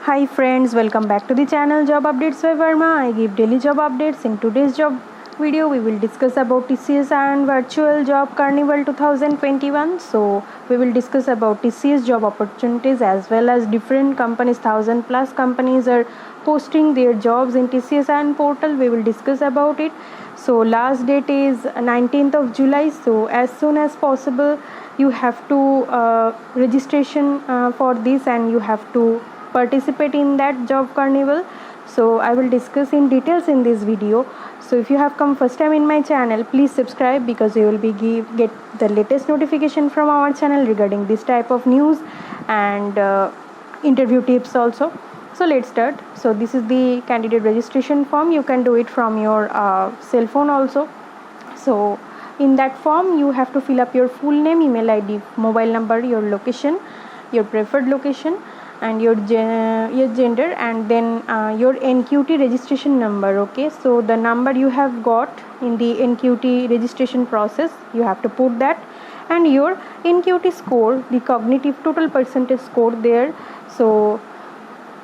Hi friends, welcome back to the channel Job Updates by Verma. I give daily job updates. In today's job video, we will discuss about TCS and Virtual Job Carnival 2021. So we will discuss about TCS job opportunities as well as different companies. 1000+ companies are posting their jobs in TCS and portal. We will discuss about it. So last date is 19th of July. So as soon as possible, you have to registration for this, and you have to participate in that job carnival. So I will discuss in details in this video. So if you have come first time in my channel, please subscribe, because you will be get the latest notification from our channel regarding this type of news and interview tips also. So let's start. So this is the candidate registration form. You can do it from your cell phone also. So in that form, you have to fill up your full name, email ID, mobile number, your location, your preferred location, and your gender, and then your NQT registration number. Okay, so the number you have got in the NQT registration process, you have to put that, and your NQT score, the cognitive total percentage score there. So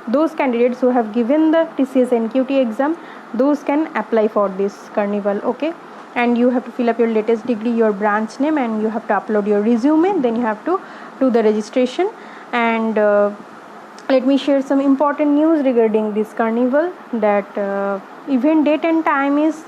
those candidates who have given the TCS NQT exam, those can apply for this carnival. Okay, and you have to fill up your latest degree, your branch name, and you have to upload your resume. Then you have to do the registration. And let me share some important news regarding this carnival. That event date and time is,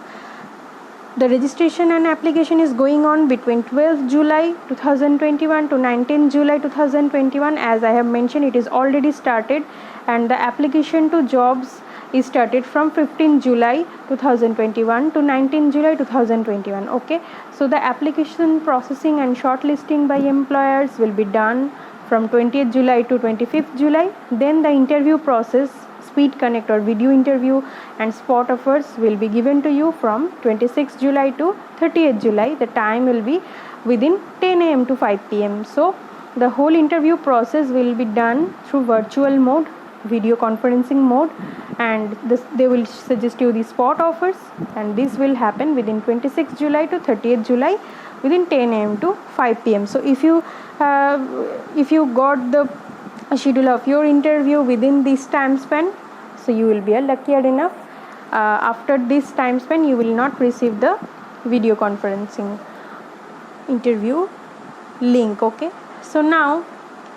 the registration and application is going on between 12th July 2021 to 19th July 2021. As I have mentioned, it is already started, and the application to jobs is started from 15th July 2021 to 19th July 2021. Okay, so the application processing and shortlisting by employers will be done from 20th July to 25th July. Then the interview process, speed connect or video interview and spot offers, will be given to you from 26th July to 30th July. The time will be within 10 a.m. to 5 p.m. So the whole interview process will be done through virtual mode, video conferencing mode, and they will suggest you the spot offers, and this will happen within 26th July to 30th July within 10 a.m. to 5 p.m. So if you got the schedule of your interview within this time span, so you will be luckier enough. After this time span, you will not receive the video conferencing interview link. Okay, so now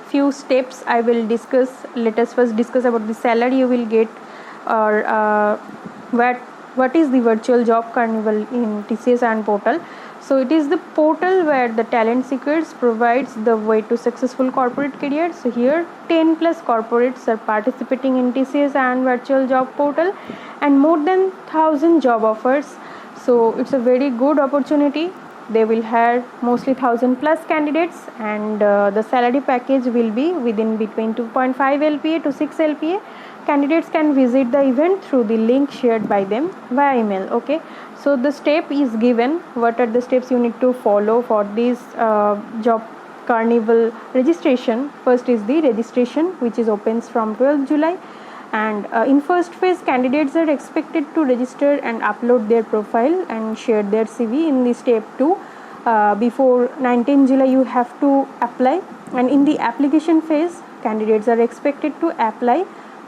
few steps I will discuss. Let us first discuss about the salary you will get, or what is the virtual job carnival in TCS and portal. So it is the portal where the talent seekers provides the way to successful corporate career. So here 10+ corporates are participating in TCS and virtual job portal, and more than 1000 job offers. So it's a very good opportunity. They will have mostly 1000+ candidates, and the salary package will be within between 2.5 LPA to 6 LPA. Candidates can visit the event through the link shared by them via email. Okay, so the step is given. What are the steps you need to follow for this job carnival registration? First is the registration, which is opens from 12th July. And in first phase, candidates are expected to register and upload their profile and share their CV. In the step 2, before 19th July, you have to apply, and in the application phase, candidates are expected to apply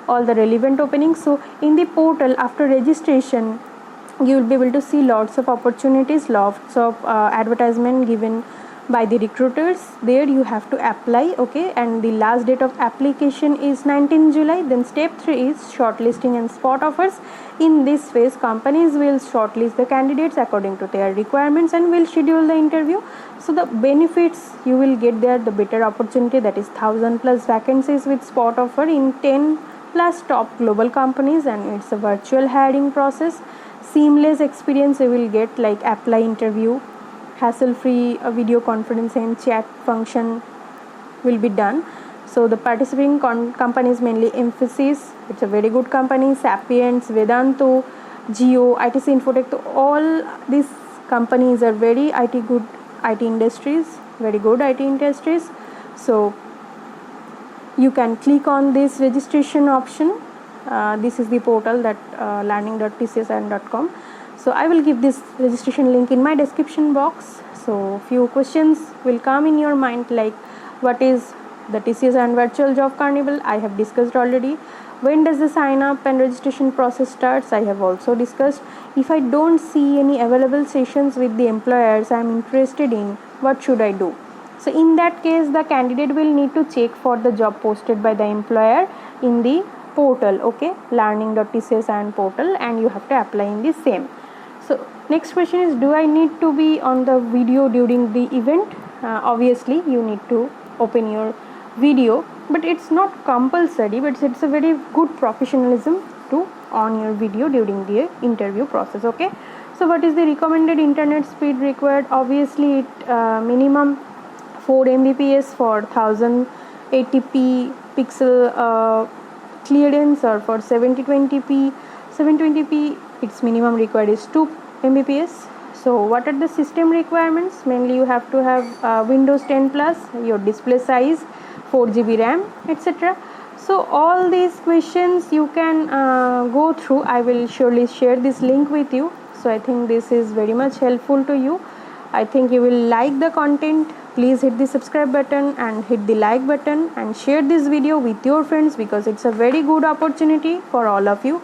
all the relevant openings. So in the portal, after registration, you will be able to see lots of opportunities, lots of advertisement given by the recruiters. There you have to apply. Okay, and the last date of application is 19th July. Then step 3 is shortlisting and spot offers. In this phase, companies will shortlist the candidates according to their requirements and will schedule the interview. So the benefits you will get there, the better opportunity, that is 1000+ vacancies with spot offer in 10+ top global companies, and it's a virtual hiring process. Seamless experience you will get, like apply, interview, hassle-free video conference and chat function will be done. So the participating companies, mainly Emphasis, it's a very good company, Sapiens, Vedantu, Geo, ITC Infotech. So all these companies are very good IT industries. So you can click on this registration option. This is the portal, that learning.tcsn.com. So I will give this registration link in my description box. So few questions will come in your mind, like what is the TCS and Virtual Job Carnival I have discussed already. When does the sign up and registration process starts, I have also discussed. If I don't see any available sessions with the employers I am interested in, what should I do? So in that case, the candidate will need to check for the job posted by the employer in the portal, okay, learning.tcs and portal, and you have to apply in the same. So next question is, do I need to be on the video during the event? Obviously you need to open your video, but it's not compulsory, but it's a very good professionalism to on your video during the interview process, okay. So what is the recommended internet speed required? Obviously it minimum 4 Mbps for 1080p pixel clearance, or for 720p its minimum required is 2 Mbps. So what are the system requirements? Mainly you have to have Windows 10 plus, your display size 4 GB RAM, etc. So all these questions you can go through. I will surely share this link with you. So I think this is very much helpful to you. I think you will like the content. Please hit the subscribe button and hit the like button and share this video with your friends, because it's a very good opportunity for all of you.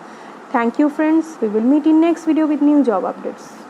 Thank you friends. We will meet in next video with new job updates.